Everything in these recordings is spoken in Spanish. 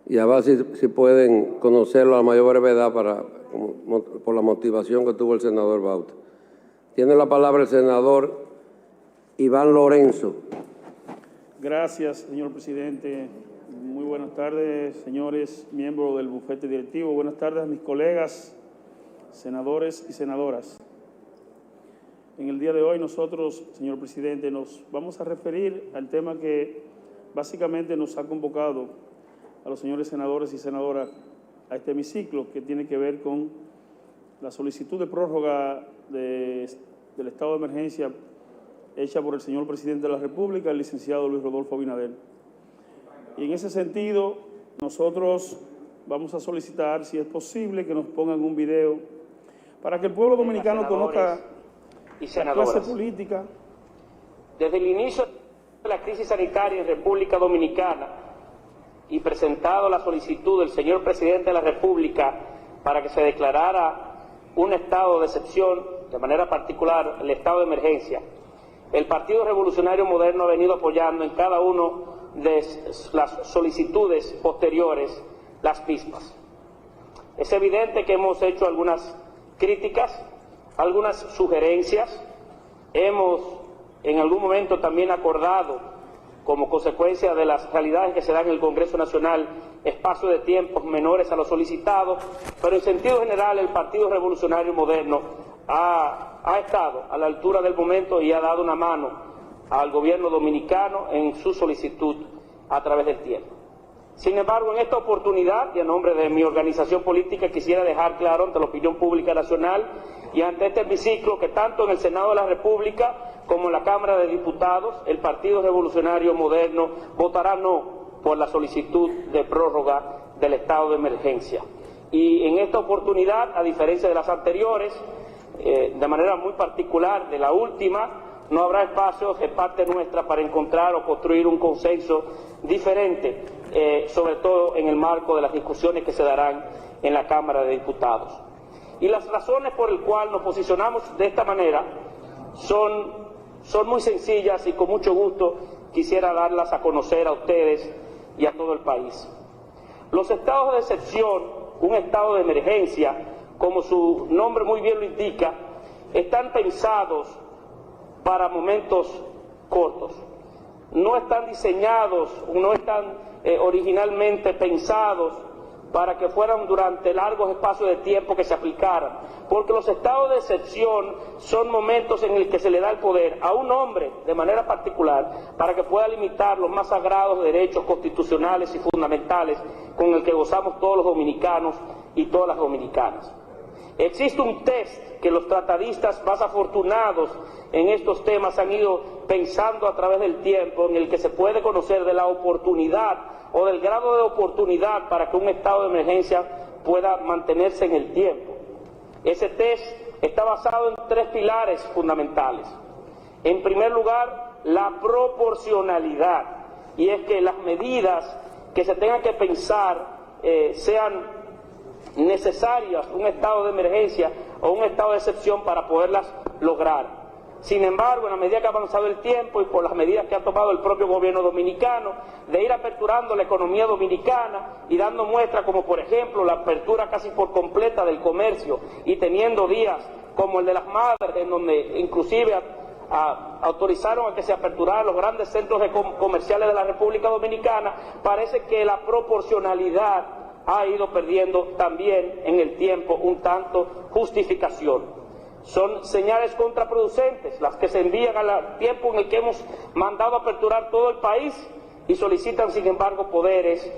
y a ver si pueden conocerlo a la mayor brevedad por la motivación que tuvo el senador Baute. Tiene la palabra el senador Iván Lorenzo. Gracias, señor presidente. Muy buenas tardes, señores miembros del bufete directivo. Buenas tardes a mis colegas, senadores y senadoras. En el día de hoy nosotros, señor presidente, nos vamos a referir al tema que básicamente nos ha convocado a los señores senadores y senadoras a este hemiciclo, que tiene que ver con la solicitud de prórroga del estado de emergencia hecha por el señor presidente de la República, el licenciado Luis Rodolfo Abinader. Y en ese sentido, nosotros vamos a solicitar, si es posible, que nos pongan un video para que el pueblo dominicano conozca la clase política. Desde el inicio de la crisis sanitaria en República Dominicana y presentado la solicitud del señor presidente de la República para que se declarara un estado de excepción, de manera particular el estado de emergencia, el Partido Revolucionario Moderno ha venido apoyando en cada uno de las solicitudes posteriores las mismas. Es evidente que hemos hecho algunas críticas, algunas sugerencias, hemos en algún momento también acordado, como consecuencia de las realidades que se dan en el Congreso Nacional, espacios de tiempos menores a los solicitados, pero en sentido general el Partido Revolucionario Moderno ha estado a la altura del momento y ha dado una mano al gobierno dominicano en su solicitud a través del tiempo. Sin embargo, en esta oportunidad, y a nombre de mi organización política, quisiera dejar claro ante la opinión pública nacional y ante este hemiciclo que tanto en el Senado de la República como en la Cámara de Diputados, el Partido Revolucionario Moderno votará no por la solicitud de prórroga del estado de emergencia. Y en esta oportunidad, a diferencia de las anteriores, de manera muy particular de la última, no habrá espacio de parte nuestra para encontrar o construir un consenso diferente, sobre todo en el marco de las discusiones que se darán en la Cámara de Diputados. Y las razones por las cuales nos posicionamos de esta manera son muy sencillas y con mucho gusto quisiera darlas a conocer a ustedes y a todo el país. Los estados de excepción, un estado de emergencia, como su nombre muy bien lo indica, están pensados para momentos cortos. No están diseñados, no están originalmente pensados para que fueran durante largos espacios de tiempo que se aplicaran, porque los estados de excepción son momentos en el que se le da el poder a un hombre de manera particular para que pueda limitar los más sagrados derechos constitucionales y fundamentales con el que gozamos todos los dominicanos y todas las dominicanas. Existe un test que los tratadistas más afortunados en estos temas han ido pensando a través del tiempo, en el que se puede conocer de la oportunidad o del grado de oportunidad para que un estado de emergencia pueda mantenerse en el tiempo. Ese test está basado en 3 pilares fundamentales. En primer lugar, la proporcionalidad, y es que las medidas que se tengan que pensar sean necesarias, un estado de emergencia o un estado de excepción para poderlas lograr. Sin embargo, en la medida que ha avanzado el tiempo y por las medidas que ha tomado el propio gobierno dominicano de ir aperturando la economía dominicana y dando muestra como por ejemplo la apertura casi por completa del comercio y teniendo días como el de las madres en donde inclusive autorizaron a que se aperturaran los grandes centros comerciales de la República Dominicana, parece que la proporcionalidad ha ido perdiendo también en el tiempo un tanto justificación. Son señales contraproducentes las que se envían al tiempo en el que hemos mandado a aperturar todo el país y solicitan sin embargo poderes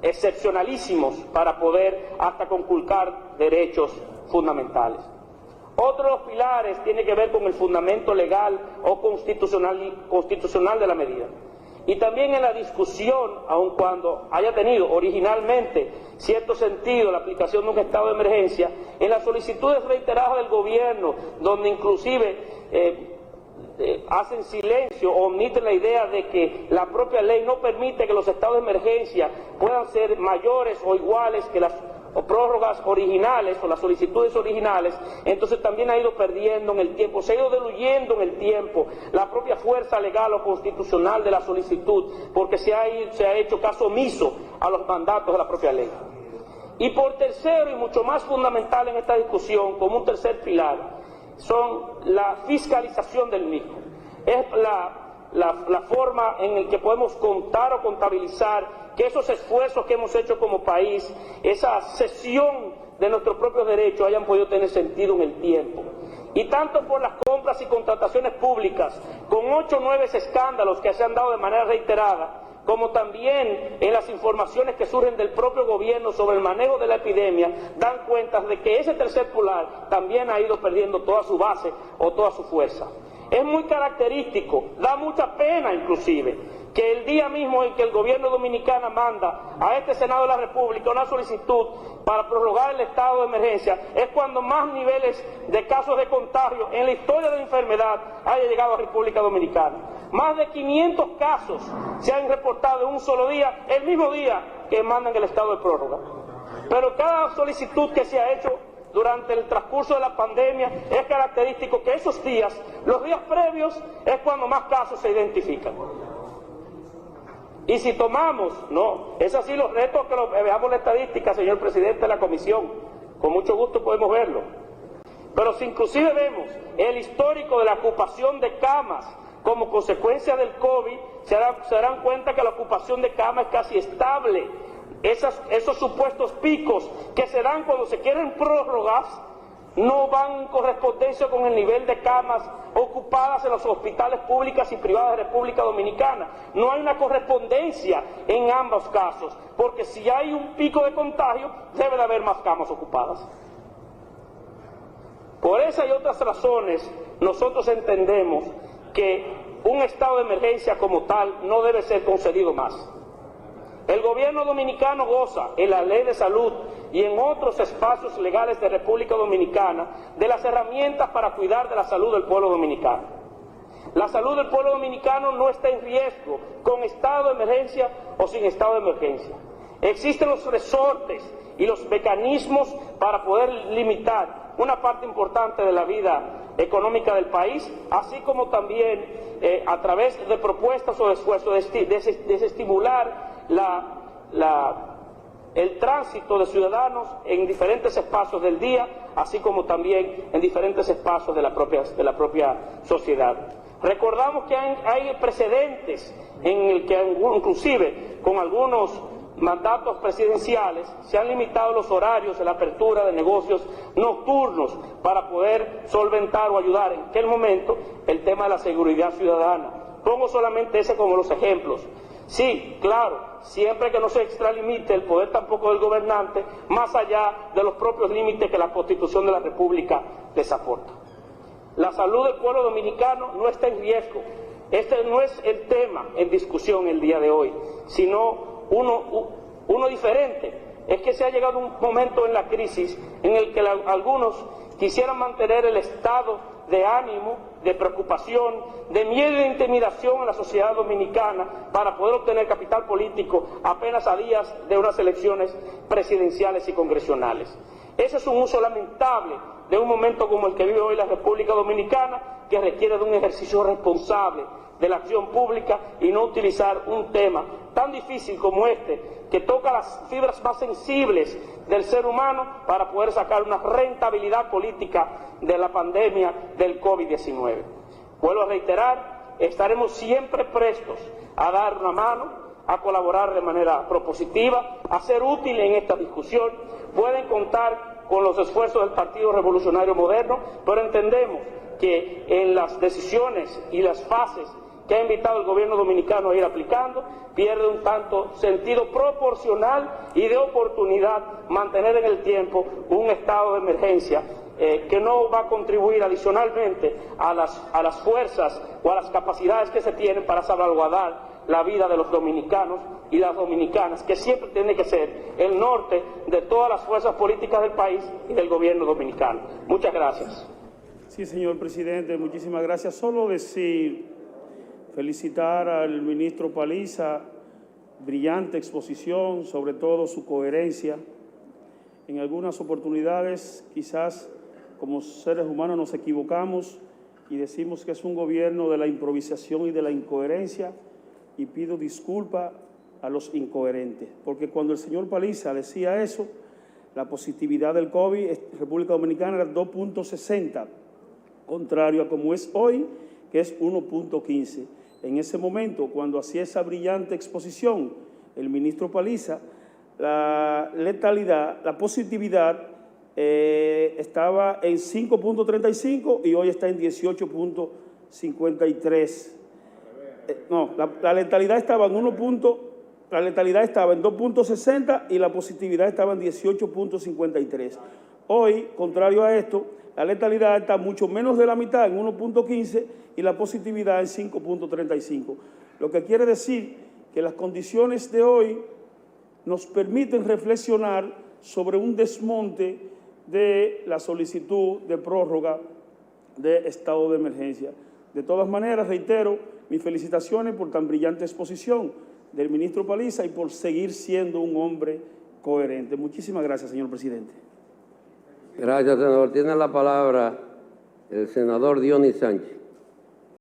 excepcionalísimos para poder hasta conculcar derechos fundamentales. Otro de los pilares tiene que ver con el fundamento legal o constitucional de la medida. Y también en la discusión, aun cuando haya tenido originalmente cierto sentido la aplicación de un estado de emergencia, en las solicitudes reiteradas del gobierno, donde inclusive hacen silencio o omiten la idea de que la propia ley no permite que los estados de emergencia puedan ser mayores o iguales que las o prórrogas originales o las solicitudes originales, entonces también ha ido perdiendo en el tiempo, se ha ido diluyendo en el tiempo la propia fuerza legal o constitucional de la solicitud, porque se ha hecho caso omiso a los mandatos de la propia ley. Y por tercero, y mucho más fundamental en esta discusión, como un tercer pilar, son la fiscalización del mismo. Es la forma en la que podemos contar o contabilizar que esos esfuerzos que hemos hecho como país, esa cesión de nuestros propios derechos hayan podido tener sentido en el tiempo. Y tanto por las compras y contrataciones públicas, con 8 o 9 escándalos que se han dado de manera reiterada, como también en las informaciones que surgen del propio gobierno sobre el manejo de la epidemia, dan cuenta de que ese tercer pilar también ha ido perdiendo toda su base o toda su fuerza. Es muy característico, da mucha pena inclusive, que el día mismo en que el gobierno dominicano manda a este Senado de la República una solicitud para prorrogar el estado de emergencia, es cuando más niveles de casos de contagio en la historia de la enfermedad haya llegado a República Dominicana. Más de 500 casos se han reportado en un solo día, el mismo día que mandan el estado de prórroga. Pero cada solicitud que se ha hecho durante el transcurso de la pandemia es característico que esos días, los días previos, es cuando más casos se identifican. Y si tomamos, no, es así los retos que veamos la estadística, señor presidente de la comisión, con mucho gusto podemos verlo. Pero si inclusive vemos el histórico de la ocupación de camas como consecuencia del COVID, se darán cuenta que la ocupación de camas es casi estable. Esos supuestos picos que se dan cuando se quieren prórrogas no van en correspondencia con el nivel de camas ocupadas en los hospitales públicos y privados de República Dominicana. No hay una correspondencia en ambos casos, porque si hay un pico de contagio, debe de haber más camas ocupadas. Por esa y otras razones, nosotros entendemos que un estado de emergencia como tal no debe ser concedido más. El gobierno dominicano goza en la ley de salud y en otros espacios legales de República Dominicana de las herramientas para cuidar de la salud del pueblo dominicano. La salud del pueblo dominicano no está en riesgo con estado de emergencia o sin estado de emergencia. Existen los resortes y los mecanismos para poder limitar una parte importante de la vida económica del país, así como también a través de propuestas o de esfuerzos desestimular el tránsito de ciudadanos en diferentes espacios del día, así como también en diferentes espacios de la propia sociedad. Recordamos que hay precedentes en el que inclusive con algunos mandatos presidenciales se han limitado los horarios de la apertura de negocios nocturnos para poder solventar o ayudar en aquel momento el tema de la seguridad ciudadana. Pongo solamente ese como los ejemplos. Sí, claro, siempre que no se extralimite el poder tampoco del gobernante, más allá de los propios límites que la Constitución de la República les aporta. La salud del pueblo dominicano no está en riesgo. Este no es el tema en discusión el día de hoy, sino uno diferente. Es que se ha llegado un momento en la crisis en el que algunos quisieran mantener el estado de ánimo, de preocupación, de miedo y de intimidación en la sociedad dominicana para poder obtener capital político apenas a días de unas elecciones presidenciales y congresionales. Ese es un uso lamentable de un momento como el que vive hoy la República Dominicana, que requiere de un ejercicio responsable de la acción pública y no utilizar un tema tan difícil como este, que toca las fibras más sensibles del ser humano para poder sacar una rentabilidad política de la pandemia del COVID-19. Vuelvo a reiterar, estaremos siempre prestos a dar una mano, a colaborar de manera propositiva, a ser útil en esta discusión. Pueden contar con los esfuerzos del Partido Revolucionario Moderno, pero entendemos que en las decisiones y las fases que ha invitado el gobierno dominicano a ir aplicando, pierde un tanto sentido proporcional y de oportunidad mantener en el tiempo un estado de emergencia que no va a contribuir adicionalmente a las fuerzas o a las capacidades que se tienen para salvaguardar la vida de los dominicanos y las dominicanas, que siempre tiene que ser el norte de todas las fuerzas políticas del país y del gobierno dominicano. Muchas gracias. Sí, señor presidente, muchísimas gracias. Solo felicitar al ministro Paliza, brillante exposición, sobre todo su coherencia En algunas oportunidades, quizás como seres humanos nos equivocamos y decimos que es un gobierno de la improvisación y de la incoherencia, y pido disculpas a los incoherentes, porque cuando el señor Paliza decía eso, la positividad del COVID en República Dominicana era 2.60, contrario a como es hoy, que es 1.15. En ese momento, cuando hacía esa brillante exposición, el ministro Paliza, la letalidad, la positividad estaba en 5.35 y hoy está en 18.53. No, la letalidad estaba en 2.60 y la positividad estaba en 18.53. Hoy, contrario a esto, la letalidad está mucho menos de la mitad, en 1.15, y la positividad en 5.35. Lo que quiere decir que las condiciones de hoy nos permiten reflexionar sobre un desmonte de la solicitud de prórroga de estado de emergencia. De todas maneras, reitero mis felicitaciones por tan brillante exposición del ministro Paliza y por seguir siendo un hombre coherente. Muchísimas gracias, señor presidente. Gracias, senador. Tiene la palabra el senador Dionis Sánchez.